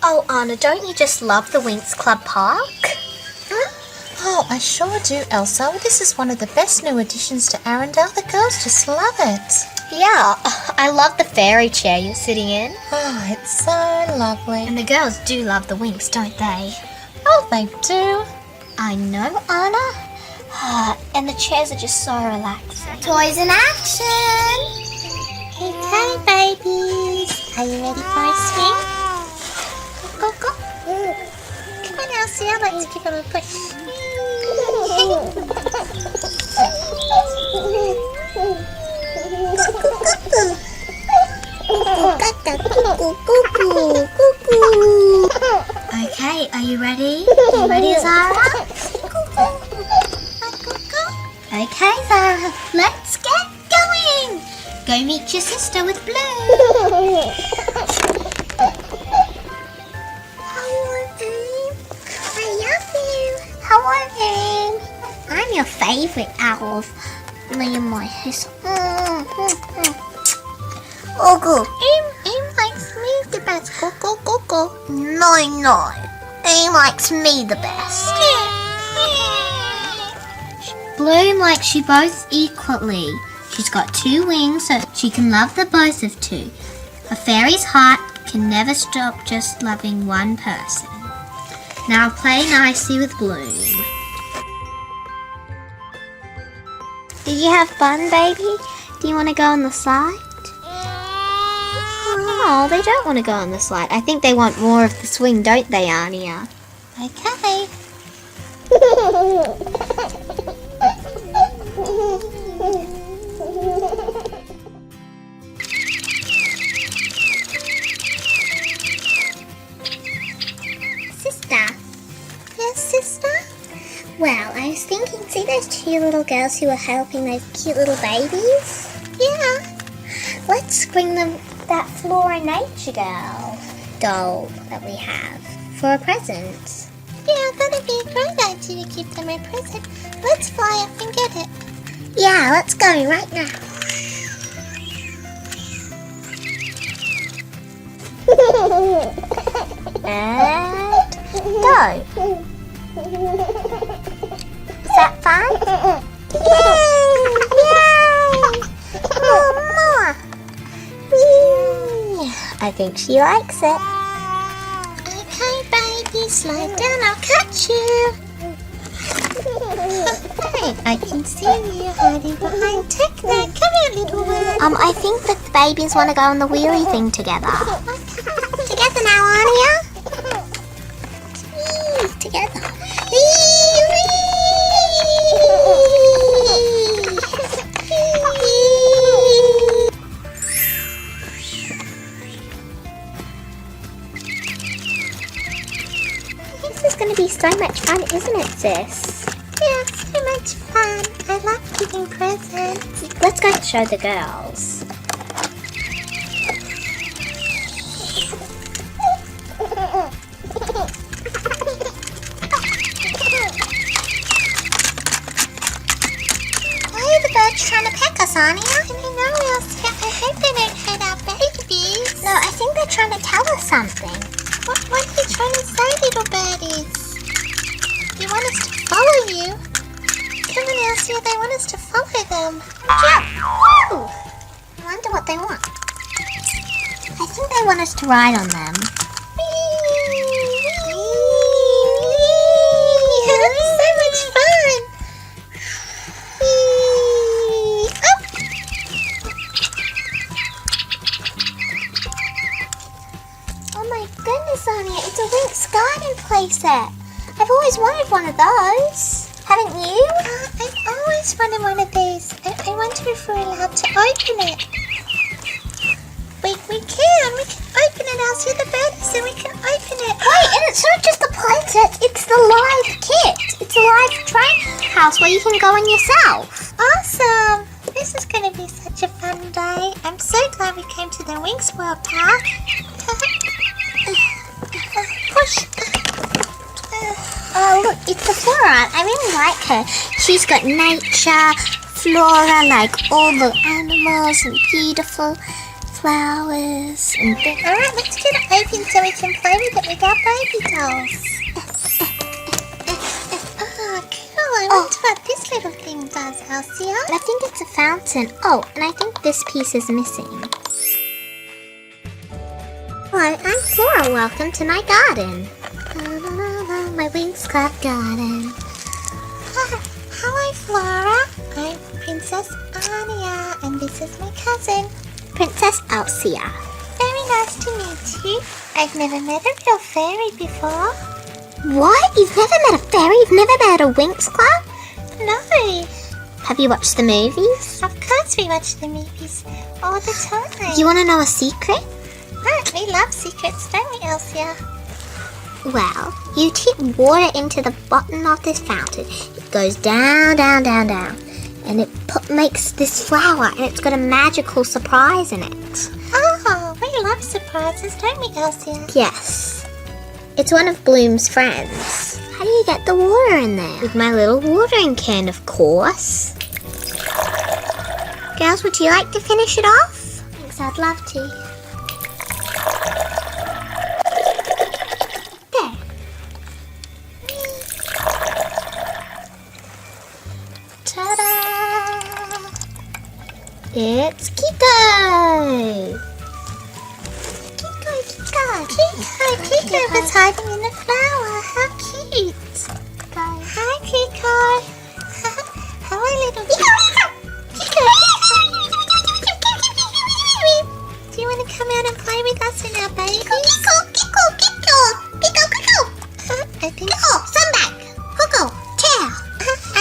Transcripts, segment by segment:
Oh, Anna, don't you just love the Winx Club Park? Oh, I sure do, Elsa. This is one of the best new additions to Arendelle. The girls just love it. Yeah, I love the fairy chair you're sitting in. Oh, it's so lovely. And the girls do love the Winx, don't they? Oh, they do. I know, Anna. And the chairs are just so relaxing. Toys in action! Okay, babies. Are you ready for a swing? Go, go, go. Come on, Elsa, let's give them a push. Okay, are you ready? You ready, Zara? Okay, Zara, let's get going. Go meet your sister with Blue. Hello, Aim. I love you. Hello, Aim. I'm your favourite elf. Me and my sister. Oh, go. Aim likes me the best. Go, go, go, go. No. Aim likes me the best. Bloom likes you both equally. She's got 2 wings so she can love the both of two. A fairy's heart can never stop just loving one person. Now play nicely with Bloom. Did you have fun, baby? Do you want to go on the slide? Oh, they don't want to go on the slide. I think they want more of the swing, don't they, Anya? Okay. Sister. Yes, sister? Well, I was thinking, see those 2 little girls who are helping those cute little babies? Yeah. Let's bring them that Flora Nature Girl doll that we have for a present. Yeah, that'd be a great idea to give them a present. Let's fly up and get it. Yeah, let's go right now. And go. Is that fun? Yay! More. Whee! I think she likes it. Okay, baby, slide down. I'll catch you. Hey, I can see you hiding behind Techno. Come here, little one. I think that the babies want to go on the wheelie thing together. Okay. Together now, Anya. Together. This is going to be so much fun, isn't it, sis? Yeah, so much fun. I love giving presents. Let's go show the girls. Why are the birds trying to peck us, Anya? I don't know, Elsa. I hope they don't hurt our babies. No, I think they're trying to tell us something. What are you trying to say, little birdies? You want us to follow you? Come on, Elsa, they want us to follow them. Jump! Woo! I wonder what they want. I think they want us to ride on them. That's so much fun! Oh my goodness, Anya, it's a Winx Garden playset. I've always wanted one of those. Haven't you? I've always wanted one of these. I wonder if we're allowed to open it. We can open it. I'll see the bird so we can open it. Wait, and it's not just the playset, it's the live kit. It's a live train house where you can go in yourself. Awesome. This is going to be such a fun day. I'm so glad we came to the Winx World Park. Push. Oh, look, it's the Flora. I really like her. She's got nature, flora, like all the animals and beautiful flowers and things. Alright, let's get it open so we can play with it with our baby dolls. Oh, cool. I wonder what this little thing does, Elsia. I think it's a fountain. Oh, and I think this piece is missing. Hello, I'm Flora. Welcome to my garden. My wings clap garden. Hello, Flora. I'm Princess Anya, and this is my cousin. Princess Elsa. Very nice to meet you. I've never met a real fairy before. What? You've never met a fairy? You've never met a Winx Club? No. Have you watched the movies? Of course we watch the movies all the time. You want to know a secret? Right, we love secrets, don't we, Elsia? Well, you tip water into the bottom of this fountain. It goes down, down, down, down. And it makes this flower, and it's got a magical surprise in it. Oh, we love surprises, don't we, Elsia? Yes. It's one of Bloom's friends. How do you get the water in there? With my little watering can, of course. Girls, would you like to finish it off? Thanks, I'd love to. There. Ta-da! It's Kiko! Kiko was hiding in the flower. How cute. Hi, Kiko. Hello, little Kiko. Do you want to come out and play with us and our babies? Kiko! I think Sunback! Coco! Chair!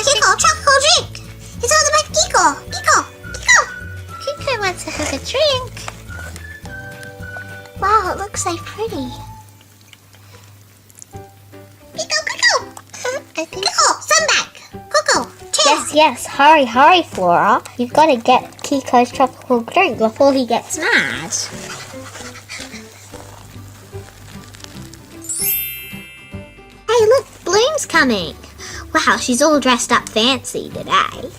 Kiko, chocolate drink! It's all about Kiko! Kiko wants to have a drink. Wow, it looks so pretty. I think Sunback! Coco! Chair! Yes, hurry, Flora. You've got to get Kiko's tropical drink before he gets mad. Hey, look, Bloom's coming. Wow, she's all dressed up fancy today.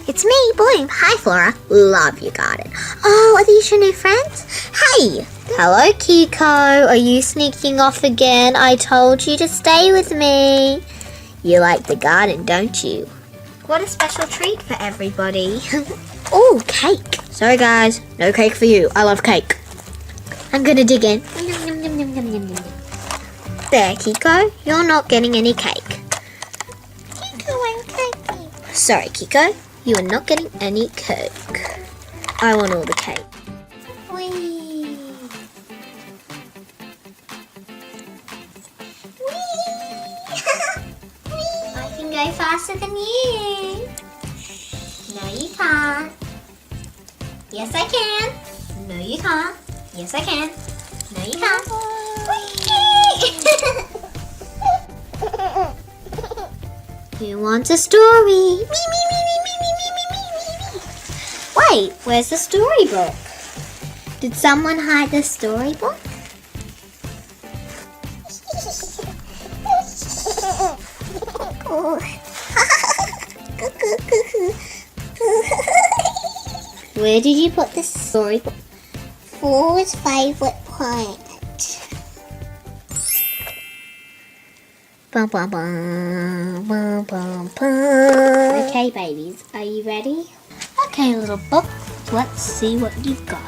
It's me, Bloom. Hi, Flora. Love your garden. Oh, are these your new friends? Hey! Hello, Kiko. Are you sneaking off again? I told you to stay with me. You like the garden, don't you? What a special treat for everybody. Oh, cake. Sorry, guys. No cake for you. I love cake. I'm gonna dig in. There, Kiko. You're not getting any cake. Kiko went cakey. Sorry, Kiko. You are not getting any cake. I want all the cake. Whee! I can go faster than you. No, you can't. Yes, I can. No, you can't. Yes, I can. No, you can't. Who wants a story? Me. Wait, where's the storybook? Did someone hide the storybook? Where did you put the storybook? Flora's favorite plant. Bum, bum, bum, bum, bum, bum. Okay, babies, are you ready? Okay, little book. Let's see what you've got.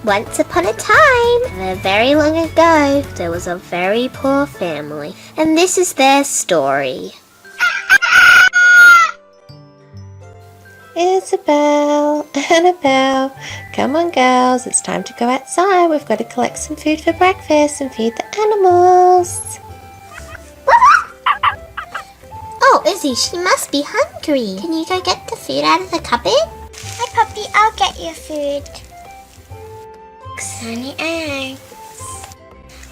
Once upon a time, very long ago, there was a very poor family, and this is their story. Isabel, Annabelle, come on girls, it's time to go outside. We've got to collect some food for breakfast and feed the animals. Oh, Izzy, she must be hungry. Can you go get the food out of the cupboard? Hi, Puppy. I'll get your food. Sunny eggs.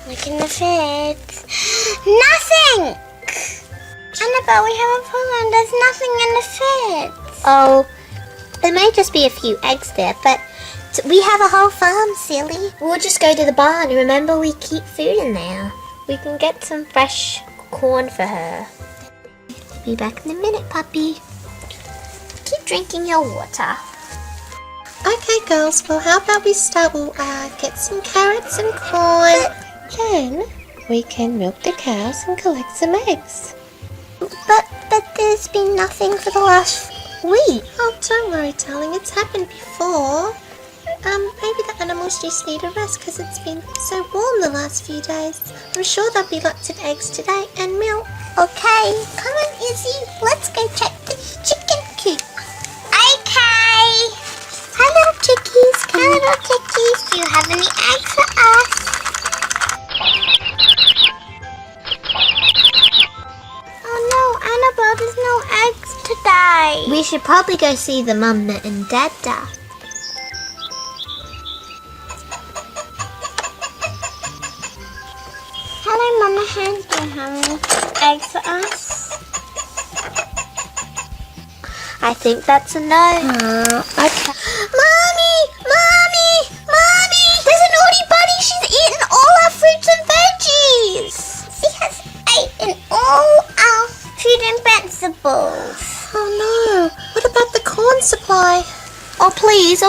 Look in the fridge. Nothing! Annabelle, we have a problem. There's nothing in the fridge. Oh, there may just be a few eggs there, but we have a whole farm, silly. We'll just go to the barn. Remember, we keep food in there. We can get some fresh corn for her. Be back in a minute, puppy. drinking your water. Okay, girls. Well, how about we start? We'll get some carrots and corn. Then we can milk the cows and collect some eggs. But there's been nothing for the last week. Oh, don't worry, darling. It's happened before. Maybe the animals just need a rest because it's been so warm the last few days. I'm sure there'll be lots of eggs today and milk. Okay, come on, Izzy. Let's go check the chicken coop. Okay. Hi, little chickies. Hi, little chickies. Do you have any eggs for us? Oh no, Annabelle, there's no eggs today. We should probably go see the mum and dada. Hello, Mama Hen. Do you have any eggs for us? I think that's a no. Okay. Mommy! There's a naughty bunny! She's eaten all our fruits and veggies! She has eaten all our food and vegetables. Oh no. What about the corn supply? Oh please.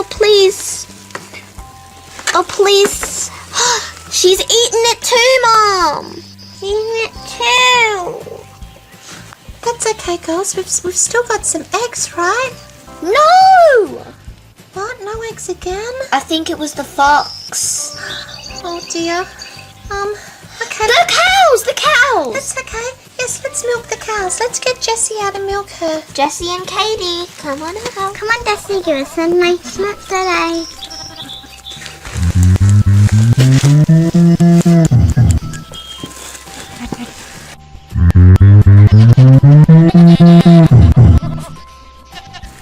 She's eaten it too, Mom! She's eaten it too. That's okay, girls. We've still got some eggs, right? No! What? No eggs again? I think it was the fox. Oh dear. Okay. The cows! That's okay. Yes, let's milk the cows. Let's get Jessie out and milk her. Jessie and Katie, come on out. Come on, Dusty, give us a nice milk today.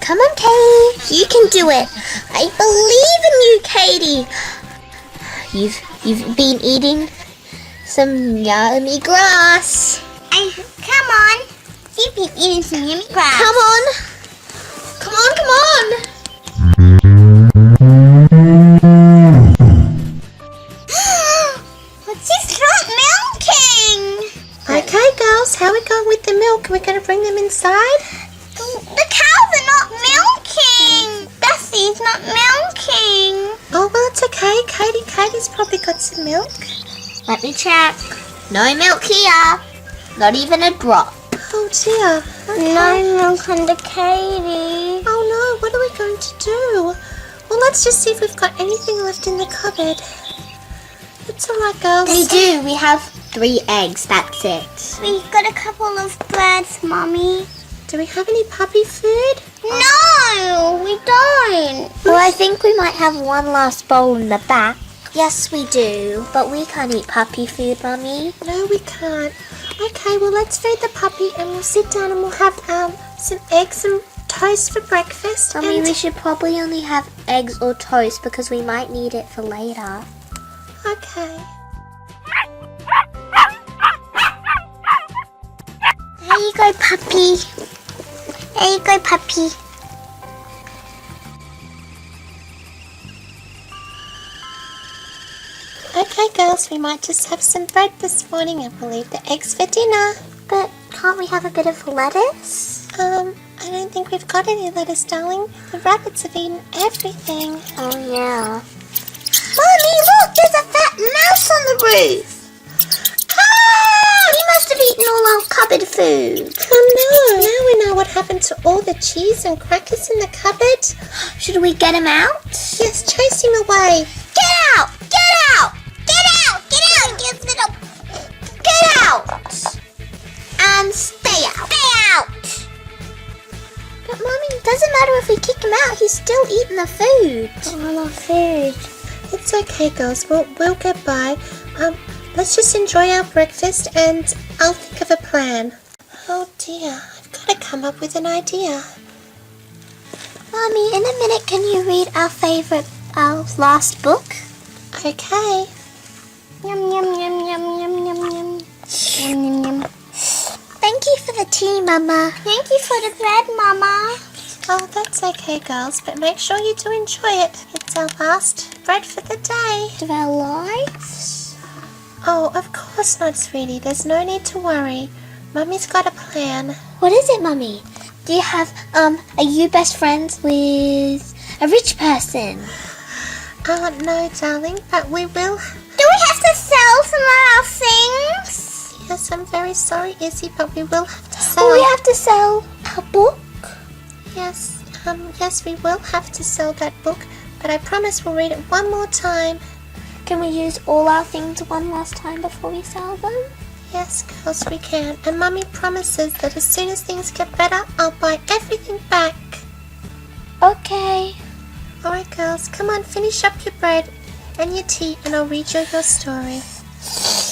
Come on, Katie. You can do it. I believe in you, Katie. You've been eating some yummy grass. Come on. You've been eating some yummy grass. Come on. She's not milking. Okay, girls. How are we going with the milk? We're going to bring them inside? The cows are not milking. Dusty's not milking. Oh, well, it's okay. Katie's probably got some milk. Let me check. No milk here. Not even a drop. Oh, dear. Okay. No milk under Katie. Oh, no. What are we going to do? Well, let's just see if we've got anything left in the cupboard. It's all right, girls. They do. We have 3 eggs. That's it. We've got a couple of breads, Mommy. Do we have any puppy food? No, we don't. Well, I think we might have one last bowl in the back. Yes, we do. But we can't eat puppy food, Mummy. No, we can't. Okay, well, let's feed the puppy and we'll sit down and we'll have some eggs and toast for breakfast. Mummy, and... we should probably only have eggs or toast because we might need it for later. Okay. There you go, puppy. There you go, puppy. Okay, girls, we might just have some bread this morning and we'll leave the eggs for dinner. But can't we have a bit of lettuce? I don't think we've got any lettuce, darling. The rabbits have eaten everything. Oh, yeah. Mummy, look! There's a fat mouse on the roof! Ah! He must have eaten all our cupboard food. Oh no, now we know what happened to all the cheese and crackers in the cupboard. Should we get him out? Yes, chase him away. Get out! Get out! Get out! Get out, you little... Get out! And stay out. Stay out! But Mummy, it doesn't matter if we kick him out. He's still eating the food. All our food. It's okay, girls. We'll get by. Let's just enjoy our breakfast and I'll think of a plan. Oh dear, I've got to come up with an idea. Mummy, in a minute, can you read our last book? Okay. Yum, yum, yum, yum, yum, yum, yum. Yum, yum, yum. Thank you for the tea, Mama. Thank you for the bread, Mama. Oh, that's okay, girls, but make sure you do enjoy it. It's our last bread for the day. Of our lives? Oh, of course not, sweetie. There's no need to worry. Mummy's got a plan. What is it, Mummy? Are you best friends with a rich person? No, darling, but we will. Do we have to sell some of our things? Yes, I'm very sorry, Izzy, but we will have to sell. Oh, we have to sell our book? Yes, yes, we will have to sell that book, but I promise we'll read it one more time. Can we use all our things one last time before we sell them? Yes, girls, we can. And Mummy promises that as soon as things get better, I'll buy everything back. Okay. Alright, girls, come on, finish up your bread and your tea, and I'll read you your story.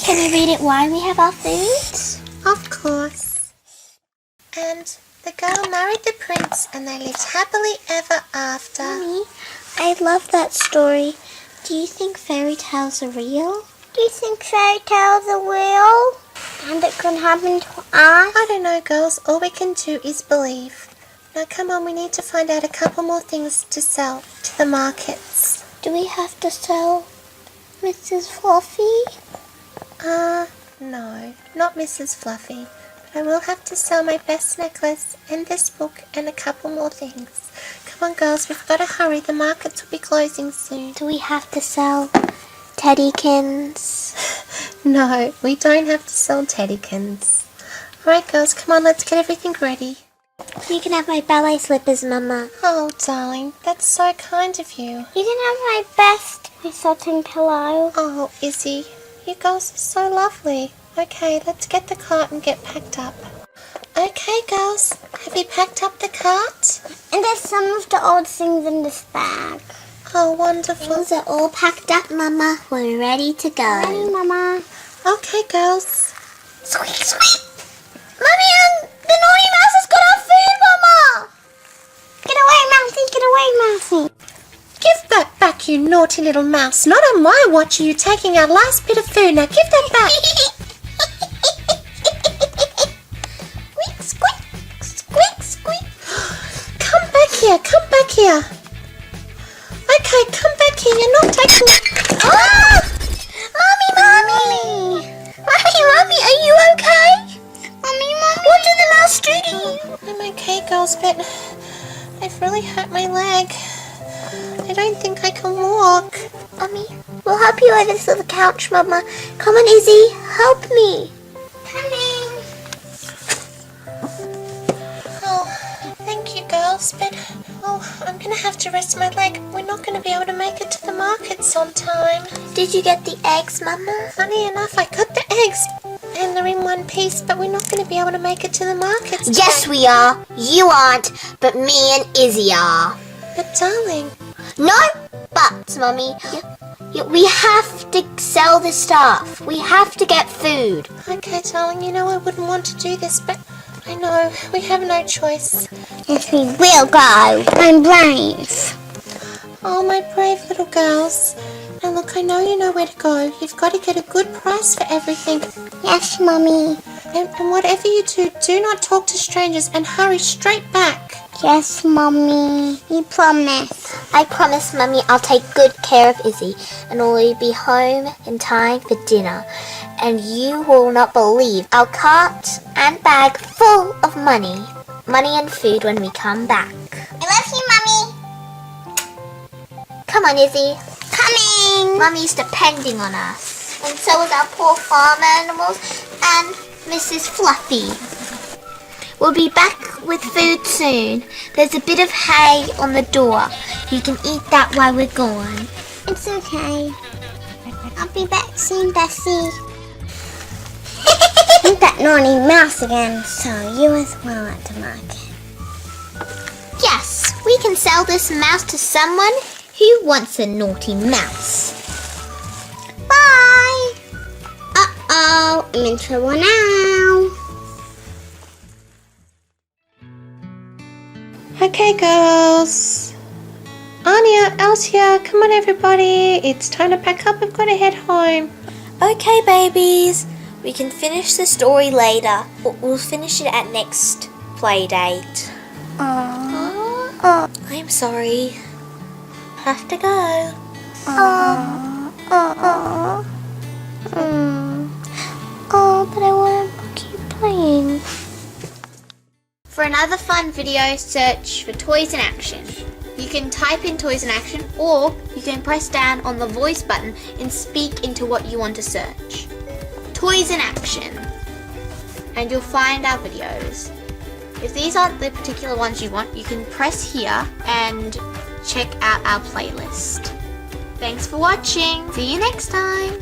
Can you read it while we have our food? Of course. And the girl married the prince, and they lived happily ever after. Mummy, I love that story. Do you think fairy tales are real? Do you think fairy tales are real? And it can happen to us? I don't know, girls. All we can do is believe. Now, come on, we need to find out a couple more things to sell to the markets. Do we have to sell Mrs. Fluffy? No, not Mrs. Fluffy. But I will have to sell my best necklace and this book and a couple more things. Come on, girls, we've got to hurry. The markets will be closing soon. Do we have to sell teddykins? No, we don't have to sell teddykins. Alright, girls, come on, let's get everything ready. You can have my ballet slippers, Mama. Oh, darling, that's so kind of you. You can have my best satin pillow. Oh, Izzy, you girls are so lovely. Okay, let's get the cart and get packed up. Okay, girls, have you packed up the cart? And there's some of the old things in this bag. Oh, wonderful. Things are all packed up, Mama. We're ready to go. Ready, Mama? Okay, girls. Squeak, squeak. Mummy, the naughty mouse has got our food, Mama. Get away, Mousy! Get away, Mousy! Give that back, you naughty little mouse. Not on my watch are you taking our last bit of food. Now give that back. Squeak, squeak! Squeak, squeak! Come back here. Come back here. Okay, come back here. You're not taking... Ah! Mommy! Mommy, are you okay? Mommy! What did the mouse do to you? I'm okay, girls, but I've really hurt my leg. I don't think I can walk. Mommy, we'll help you over to the couch, Mama. Come on, Izzy, help me. Coming! Oh, thank you, girls, but I'm gonna have to rest my leg. We're not gonna be able to make it to the markets on time. Did you get the eggs, Mama? Funny enough, I got the eggs, and they're in one piece, but we're not gonna be able to make it to the markets. Yes, we are. You aren't, but me and Izzy are. But darling, No buts, Mummy. We have to sell the stuff. We have to get food. okay, darling, you know I wouldn't want to do this, but I know we have no choice. Yes, we will go. I'm brave. Oh, my brave little girls. Now look, I know you know where to go. You've got to get a good price for everything. Yes, Mummy. And whatever you do not talk to strangers and hurry straight back. Yes, Mummy. You promise. I promise, Mummy, I'll take good care of Izzy and we'll be home in time for dinner. And you will not believe our cart and bag full of money and food when we come back. I love you, Mummy. Come on, Izzy. Coming. Mummy's depending on us. And so is our poor farm animals and Mrs. Fluffy. We'll be back with food soon. There's a bit of hay on the door. You can eat that while we're gone. It's okay. I'll be back soon, Bessie. Ain't that naughty mouse again, so you as well at the market. Yes, we can sell this mouse to someone who wants a naughty mouse. Bye! Uh-oh, I'm in trouble now. Okay, girls. Anya, Elsa, come on, everybody. It's time to pack up. We've got to head home. Okay, babies. We can finish the story later. We'll finish it at next play date. I'm sorry. Have to go. Oh, but I want to keep playing. For another fun video, search for Toys in Action. You can type in Toys in Action, or you can press down on the voice button and speak into what you want to search. Toys in Action. And you'll find our videos. If these aren't the particular ones you want, you can press here and check out our playlist. Thanks for watching. See you next time.